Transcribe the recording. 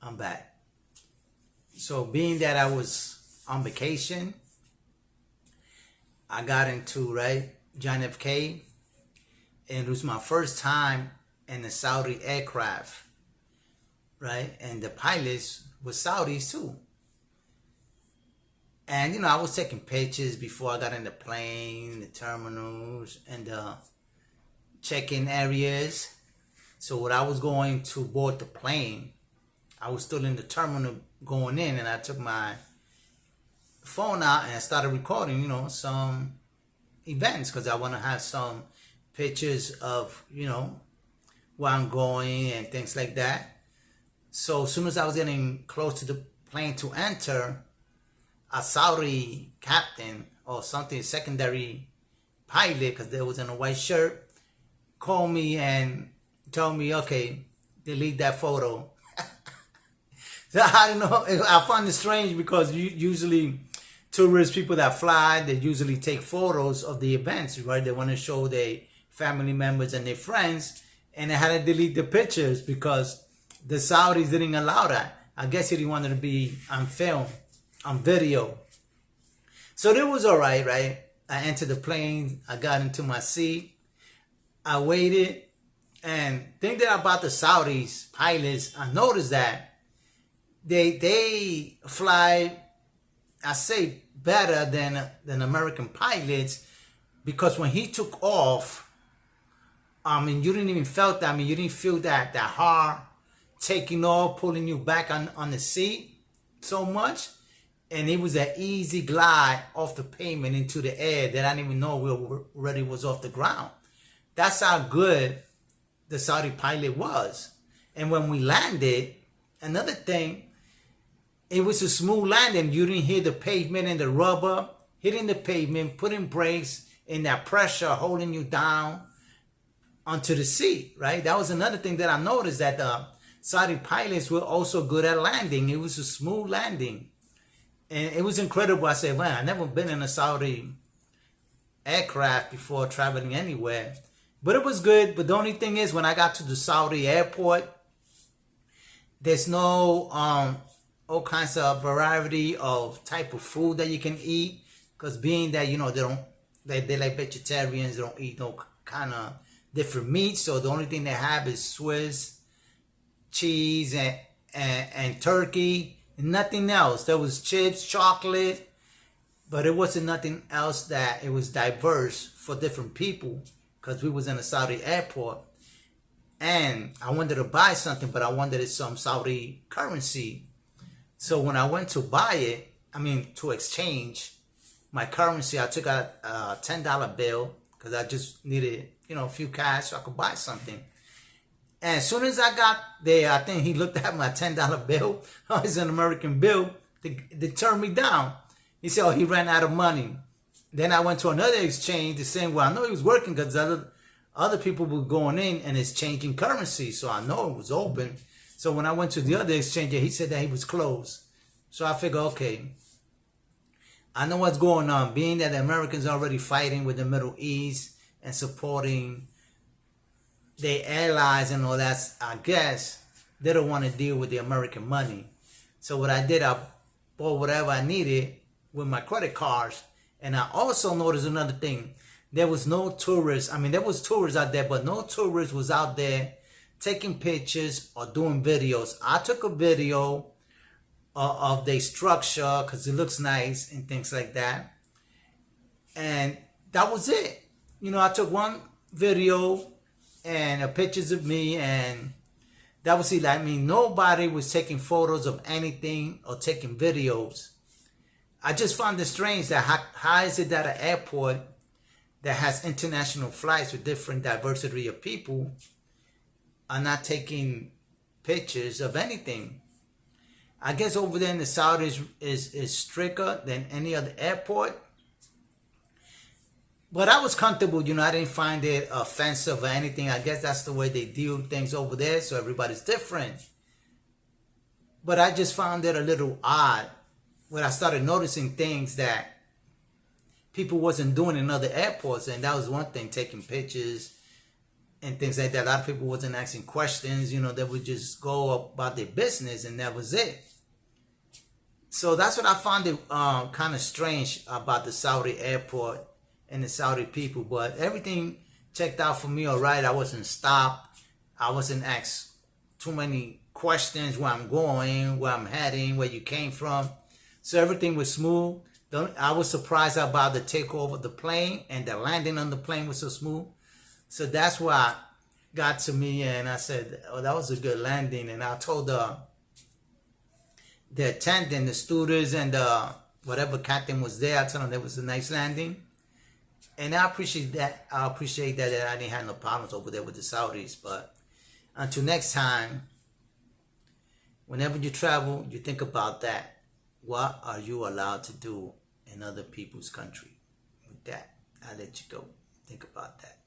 I'm back. So being that I was on vacation, I got into, John F. K, and it was my first time in a Saudi aircraft, right? And the pilots were Saudis too. And, I was taking pictures before I got in the plane, the terminals, and the check-in areas. So when I was going to board the plane, I was still in the terminal going in, and I took my phone out and I started recording, some events, because I want to have some pictures of, where I'm going and things like that. So as soon as I was getting close to the plane to enter, a Saudi captain or something, secondary pilot, because there was in a white shirt, called me and told me, okay, delete that photo. So I don't know. I find it strange because usually tourist people that fly, they usually take photos of the events, right? They want to show their family members and their friends, and they had to delete the pictures because the Saudis didn't allow that. I guess he didn't want it to be on film, on video. So it was all right? I entered the plane. I got into my seat. I waited. And thing that about the Saudis pilots, I noticed that they fly, I say, better than American pilots, because when he took off, you didn't even felt that. You didn't feel that hard taking off, pulling you back on the seat so much. And it was an easy glide off the pavement into the air that I didn't even know we already was off the ground. That's how good the Saudi pilot was. And when we landed, another thing, it was a smooth landing. You didn't hear the pavement and the rubber hitting the pavement, putting brakes, and that pressure holding you down onto the seat, right? That was another thing that I noticed, that the Saudi pilots were also good at landing. It was a smooth landing. And it was incredible. I said, man, I've never been in a Saudi aircraft before traveling anywhere. But it was good. But the only thing is, when I got to the Saudi airport, there's no all kinds of variety of type of food that you can eat. Because being that, they like vegetarians, they don't eat no kind of different meat. So the only thing they have is Swiss cheese and turkey. Nothing else. There was chips, chocolate, but it wasn't nothing else that it was diverse for different people, because we was in a Saudi airport. And I wanted to buy something, but I wanted some Saudi currency. So when I went to buy it, to exchange my currency, I took out a $10 bill because I just needed, a few cash so I could buy something. And as soon as I got there, I think he looked at my $10 bill. Oh, it's an American bill. They turned me down. He said, oh, he ran out of money. Then I went to another exchange the same way. I know he was working because other people were going in and exchanging currency. So I know it was open. So when I went to the other exchange, he said that he was closed. So I figured, okay, I know what's going on. Being that the Americans are already fighting with the Middle East and supporting their allies and all that, I guess they don't want to deal with the American money. So what I did, I bought whatever I needed with my credit cards. And I also noticed another thing. There was no tourists. There was tourists out there, but no tourists was out there taking pictures or doing videos. I took a video of their structure because it looks nice and things like that. And that was it. I took one video and pictures of me, and that was it. Nobody was taking photos of anything or taking videos. I just found it strange that how is it that an airport that has international flights with different diversity of people are not taking pictures of anything? I guess over there in the South is stricter than any other airport. But I was comfortable, I didn't find it offensive or anything. I guess that's the way they deal things over there, so everybody's different. But I just found it a little odd when I started noticing things that people wasn't doing in other airports. And that was one thing, taking pictures and things like that. A lot of people wasn't asking questions. They would just go about their business, and that was it. So that's what I found it kind of strange about the Saudi airport and the Saudi people. But everything checked out for me all right. I wasn't stopped. I wasn't asked too many questions where I'm going, where I'm heading, where you came from. So everything was smooth. I was surprised about the takeover of the plane, and the landing on the plane was so smooth. So that's why got to me, and I said, oh, that was a good landing. And I told the attendant, the stewardess, and whatever captain was there, I told them that was a nice landing. And I appreciate that. I appreciate that I didn't have no problems over there with the Saudis. But until next time, whenever you travel, you think about that. What are you allowed to do in other people's country? With that, I'll let you go. Think about that.